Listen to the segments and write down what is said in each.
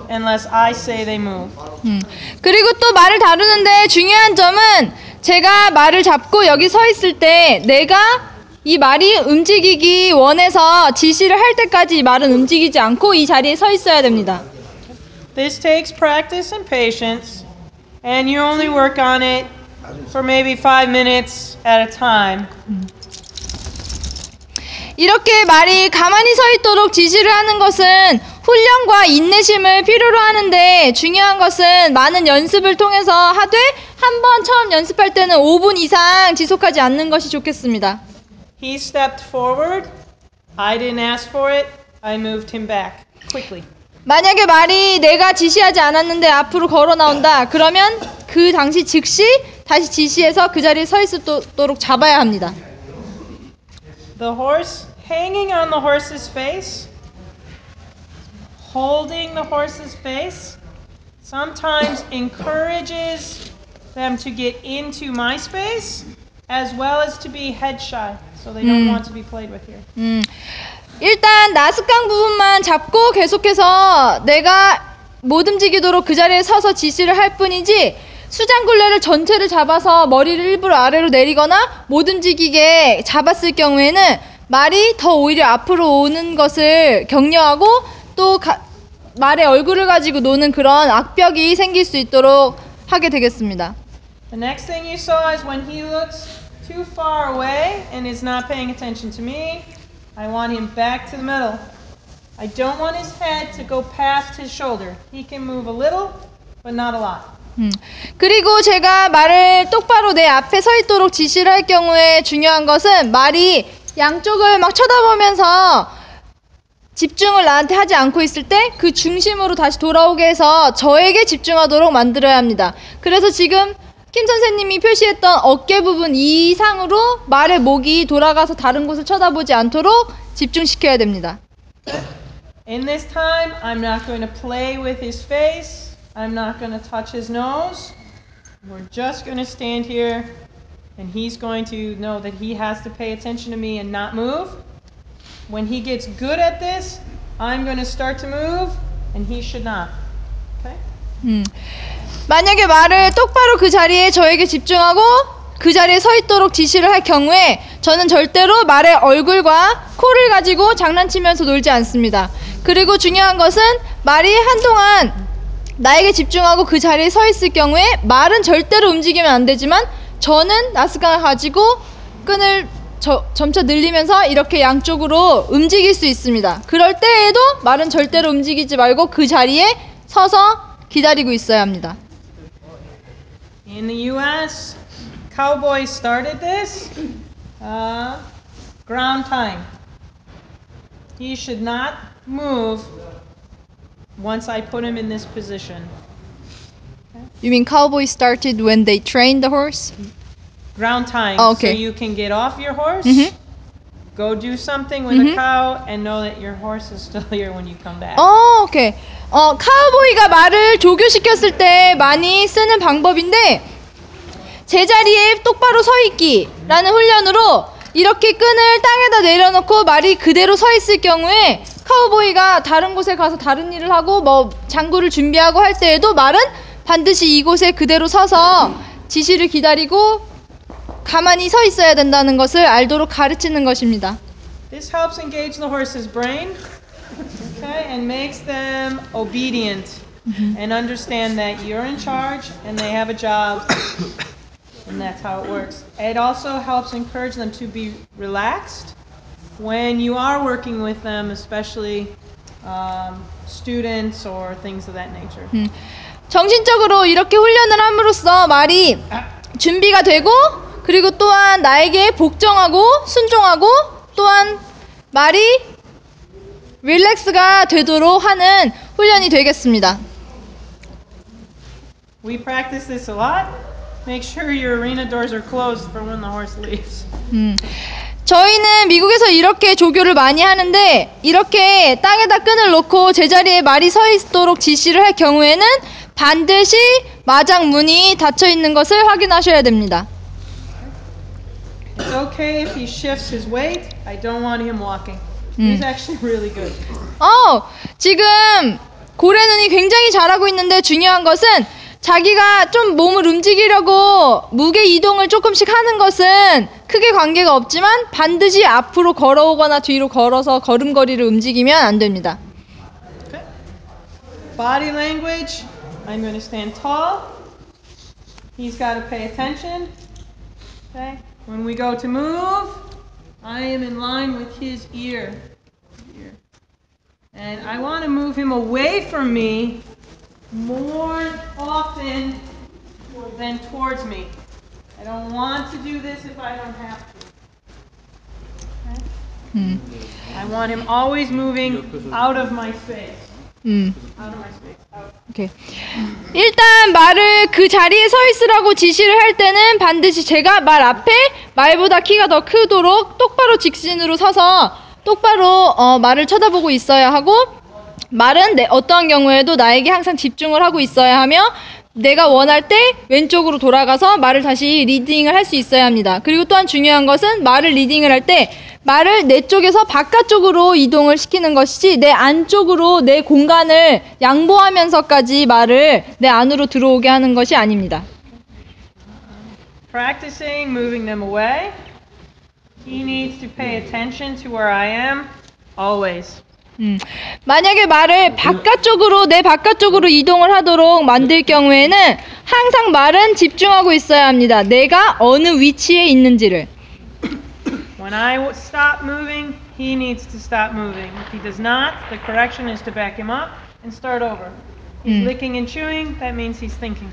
unless I say they move. 그리고 또 말을 다루는데 중요한 점은 제가 말을 잡고 여기 서 있을 때 내가 이 말이 움직이기 원해서 지시를 할 때까지 이 말은 움직이지 않고 이 자리에 서 있어야 됩니다. This takes practice and patience, and you only work on it for maybe 5 minutes at a time. 이렇게 말이 가만히 서 있도록 지시를 하는 것은 훈련과 인내심을 필요로 하는데 중요한 것은 많은 연습을 통해서 하되 한 번 처음 연습할 때는 5분 이상 지속하지 않는 것이 좋겠습니다. He stepped forward. I didn't ask for it. I moved him back quickly. 만약에 말이 내가 지시하지 않았는데 앞으로 걸어 나온다. 그러면 그 당시 즉시 다시 지시해서 그 자리에 서 있도록 잡아야 합니다. The horse, hanging on the horse's face, holding the horse's face, sometimes encourages them to get into my space as well as to be head shy, so they don't want to be played with here. 일단 나스강 부분만 잡고 계속해서 내가 못 움직이도록 그 자리에 서서 지시를 할 뿐이지 수장굴레를 전체를 잡아서 머리를 일부러 아래로 내리거나 못 움직이게 잡았을 경우에는 말이 더 오히려 앞으로 오는 것을 격려하고 또 말의 얼굴을 가지고 노는 그런 악벽이 생길 수 있도록 하게 되겠습니다. The next thing you saw is when he looks too far away and is not paying attention to me, I want him back to the middle. I don't want his head to go past his shoulder. He can move a little, but not a lot. 그리고 제가 말을 똑바로 내 앞에 서 있도록 지시를 할 경우에 중요한 것은 말이 양쪽을 막 쳐다보면서 집중을 나한테 하지 않고 있을 때 그 중심으로 다시 돌아오게 해서 저에게 집중하도록 만들어야 합니다. 그래서 지금 킴 선생님이 표시했던 어깨 부분 이상으로 말의 목이 돌아가서 다른 곳을 쳐다보지 않도록 집중시켜야 됩니다. In this time, I'm not going to play with his face. I'm not going to touch his nose. We're just going to stand here, and he's going to know that he has to pay attention to me and not move. When he gets good at this, I'm going to start to move, and he should not. Okay? 만약에 말을 똑바로 그 자리에 저에게 집중하고 그 자리에 서 있도록 지시를 할 경우에 저는 절대로 말의 얼굴과 코를 가지고 장난치면서 놀지 않습니다. 그리고 중요한 것은 말이 한동안 나에게 집중하고 그 자리에 서 있을 경우에 말은 절대로 움직이면 안 되지만 저는 나스강을 가지고 끈을 점차 늘리면서 이렇게 양쪽으로 움직일 수 있습니다. 그럴 때에도 말은 절대로 움직이지 말고 그 자리에 서서 기다리고 있어야 합니다. In the U.S., cowboys started this ground time. He should not move once I put him in this position. You mean cowboys started when they trained the horse? Ground time. Oh, okay. So you can get off your horse, go do something with a cow, and know that your horse is still here when you come back. 오케이. 카우보이가 말을 조교시켰을 때 많이 쓰는 방법인데 제자리에 똑바로 서 있기라는 훈련으로 이렇게 끈을 땅에다 내려놓고 말이 그대로 서 있을 경우에 카우보이가 다른 곳에 가서 다른 일을 하고 뭐 장구를 준비하고 할 때에도 말은 반드시 이곳에 그대로 서서 지시를 기다리고 가만히 서 있어야 된다는 것을 알도록 가르치는 것입니다. This helps engage the horse's brain, okay, and makes them obedient and understand that you're in charge and they have a job, and that's how it works. It also helps encourage them to be relaxed when you are working with them, especially students or things of that nature. 정신적으로 이렇게 훈련을 함으로써 말이 준비가 되고 그리고 또한 나에게 복종하고 순종하고 또한 말이 릴렉스가 되도록 하는 훈련이 되겠습니다. We practice this a lot. Make sure your arena doors are closed for when the horse leaves. 저희는 미국에서 이렇게 조교를 많이 하는데 이렇게 땅에다 끈을 놓고 제자리에 말이 서 있도록 지시를 할 경우에는 반드시 마장 문이 닫혀 있는 것을 확인하셔야 됩니다. It's okay if he shifts his weight. I don't want him walking. He's actually really good. 지금 고래눈이 굉장히 잘하고 있는데 중요한 것은 자기가 좀 몸을 움직이려고 무게 이동을 조금씩 하는 것은 크게 관계가 없지만 반드시 앞으로 걸어오거나 뒤로 걸어서 걸음걸이를 움직이면 안 됩니다. Okay. Body language. I'm going to stand tall. He's got to pay attention. Okay. When we go to move, I am in line with his ear. And I want to move him away from me more often than towards me. I don't want to do this if I don't have to. Okay? I want him always moving out of my space. Out of my space. Out. 오케이. 일단 말을 그 자리에 서 있으라고 지시를 할 때는 반드시 제가 말 앞에 말보다 키가 더 크도록 똑바로 직진으로 서서 똑바로 말을 쳐다보고 있어야 하고, 말은 어떠한 경우에도 나에게 항상 집중을 하고 있어야 하며, 내가 원할 때 왼쪽으로 돌아가서 말을 다시 리딩을 할 수 있어야 합니다. 그리고 또한 중요한 것은 말을 리딩을 할 때 말을 내 쪽에서 바깥쪽으로 이동을 시키는 것이지 내 안쪽으로 내 공간을 양보하면서까지 말을 내 안으로 들어오게 하는 것이 아닙니다. Practicing moving them away. He needs to pay attention to where I am always. 만약에 말을 내 바깥쪽으로 이동을 하도록 만들 경우에는 항상 말은 집중하고 있어야 합니다. 내가 어느 위치에 있는지를. When I stop moving, he needs to stop moving. If he does not, the correction is to back him up and start over. He's licking and chewing, that means he's thinking.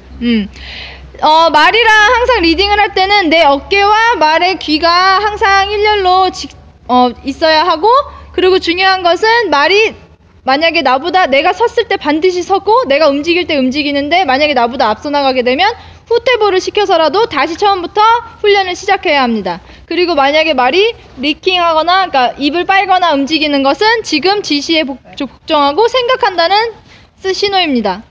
말이랑 항상 리딩을 할 때는 내 어깨와 말의 귀가 항상 일렬로 있어야 하고, 그리고 중요한 것은 말이 만약에 내가 섰을 때 반드시 서고 내가 움직일 때 움직이는데, 만약에 나보다 앞서 나가게 되면 후퇴보를 시켜서라도 다시 처음부터 훈련을 시작해야 합니다. 그리고 만약에 말이 리킹하거나, 그러니까 입을 빨거나 움직이는 것은 지금 지시에 복종하고 생각한다는 신호입니다.